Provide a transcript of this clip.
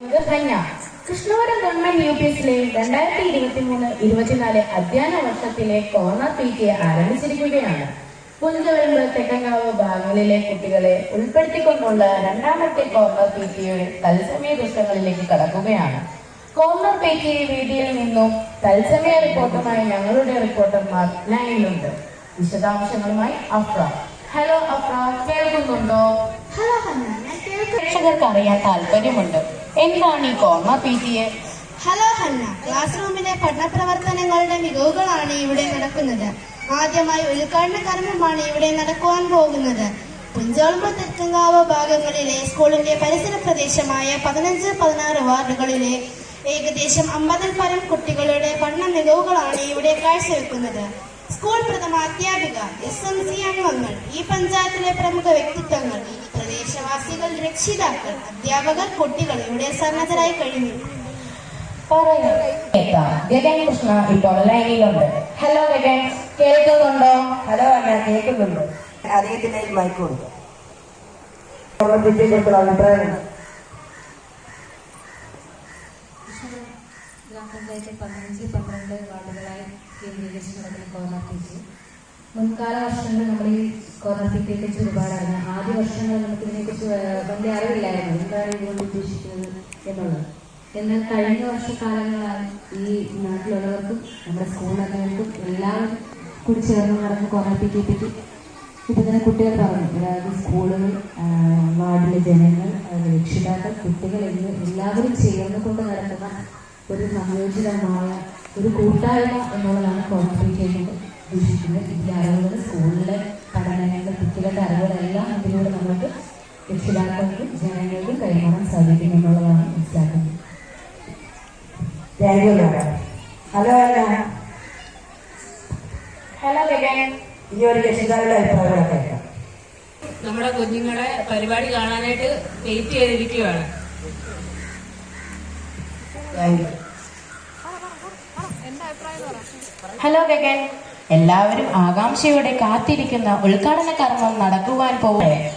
Krishnapuram government UPSലെ 2023-24 അധ്യയന വർഷത്തിലെ corner PT ആരംഭിച്ചിരിക്കുകയാണ്. പുഞ്ചവരമ്പ്, തെക്കങ്കാവ് ഭാഗങ്ങളിലെ കുട്ടികളെ ഉൾപ്പെടുത്തിക്കൊണ്ടുള്ള രണ്ടാമത്തെ കോർണർ PTയുടെ തത്സമയ ദൃശ്യങ്ങളിലേക്ക് കടക്കുകയാണ്. കോർണർ PT വീഡിയോയിൽ നിന്നും തത്സമയ റിപ്പോർട്ടുമായി ഞങ്ങളുടെ റിപ്പോർട്ടർമാർ ലൈനിലുണ്ട്. വിശദാംശങ്ങളുമായി അഫ്ര. ഹലോ അഫ്ര, കേൾക്കുന്നുണ്ടോ? ഹലോ ഹന്ന, പ്രേക്ഷകർക്ക് അറിയാൻ താല്പര്യമുണ്ട്, എന്താണ് ഈ corner PT? Hello Hanna, class റൂമിലെ പഠന പ്രവർത്തനങ്ങളുടെ മികവുകളാണ് ഇവിടെ നടക്കുന്നത്. ആദ്യമായി ഉദ്ഘാടന കർമ്മമാണ് ഇവിടെ നടക്കുവാൻ പോകുന്നത്. പുഞ്ചവരമ്പ്, തെക്കങ്കാവ് ഭാഗങ്ങളിലെ സ്കൂളിന്റെ പരിസര പ്രദേശമായ 15-16 വാർഡുകളിലെ ഏകദേശം 50-ൽ പരം കുട്ടികളുടെ പഠന മികവുകളാണ് ഇവിടെ കാഴ്ചവെക്കുന്നത്. സ്കൂൾ പ്രഥമ അധ്യാപിക, SMC അംഗങ്ങൾ, ഈ പഞ്ചായത്തിലെ പ്രമുഖ വ്യക്തിത്വങ്ങൾ, പ്രദേശവാസികൾ, രക്ഷിതാക്കൾ, അധ്യാപകർ, കുട്ടികൾ ഇവിടെ സന്നദ്ധരായി കഴിഞ്ഞു. ഗഗൻ കൃഷ്ണ ഇപ്പോൾ ലൈനിലുണ്ട്. ഹലോ ഗഗൻ, കേൾക്കുന്നുണ്ടോ? ഹലോ അല്ല, കേൾക്കുന്നുണ്ട്. അദ്ദേഹത്തിന്റെ മൈക്ക് കൊടുക്കും. അഭിപ്രായം ഗ്രാമപഞ്ചായത്തിൽ 15-12 വാർഡുകളായി കേന്ദ്രീകരിച്ച് നടക്കുന്ന കോർണർ PT. മുൻകാല വർഷങ്ങളിൽ നമ്മൾ ഈ കോർണർ PTയെ കുറിച്ച് ഒരുപാട് അറിഞ്ഞു. ആദ്യ വർഷങ്ങളിൽ നമുക്ക് ഇതിനെക്കുറിച്ച് വലിയ അറിവില്ലായിരുന്നു, എന്താണ് ഇതുകൊണ്ട് ഉദ്ദേശിക്കുന്നത് എന്നുള്ളത്. എന്നാൽ കഴിഞ്ഞ വർഷക്കാലങ്ങളായി ഈ നാട്ടിലുള്ളവർക്കും നമ്മുടെ സ്കൂളംഗങ്ങൾക്കും എല്ലാവരും കൂടി ചേർന്ന് നടന്ന കോർണർ PTയെ പറ്റി ഇപ്പം തന്നെ കുട്ടികൾ പറഞ്ഞു. അതായത് സ്കൂളുകൾ, വാർഡിലെ ജനങ്ങൾ, രക്ഷിതാക്കൾ, കുട്ടികൾ എന്നിവർ എല്ലാവരും ചേർന്ന് കൊണ്ട് നടക്കുന്ന ഒരു സംയോജിതമായ ഒരു കൂട്ടായ്മ എന്നുള്ളതാണ് കോർണർ PT കൊണ്ട് ഉദ്ദേശിക്കുന്നത്. ഇതിൻ്റെ അറിവുകൾ, സ്കൂളിലെ പഠനങ്ങൾ, കുട്ടികളുടെ അറിവുകളെല്ലാം ഇതിലൂടെ നമുക്ക് രക്ഷിതാക്കൾക്കും ജനങ്ങൾക്കും കൈമാറാൻ സാധിക്കും എന്നുള്ളതാണ് മനസ്സിലാക്കുന്നത്. ഹലോ അല്ല, ഹലോ ഗഗൻ, ഇനി ഒരു രക്ഷിതാക്കളുടെ അഭിപ്രായങ്ങളൊക്കെ കേൾക്കാം. നമ്മുടെ കുഞ്ഞുങ്ങളെ പരിപാടി കാണാനായിട്ട് വെയിറ്റ് ചെയ്തിരിക്കുകയാണ്. ഹലോ ഗഗൻ, എല്ലാവരും ആകാംക്ഷയോടെ കാത്തിരിക്കുന്ന ഉദ്ഘാടന കർമ്മം നടക്കുവാൻ പോവുകയാണ്.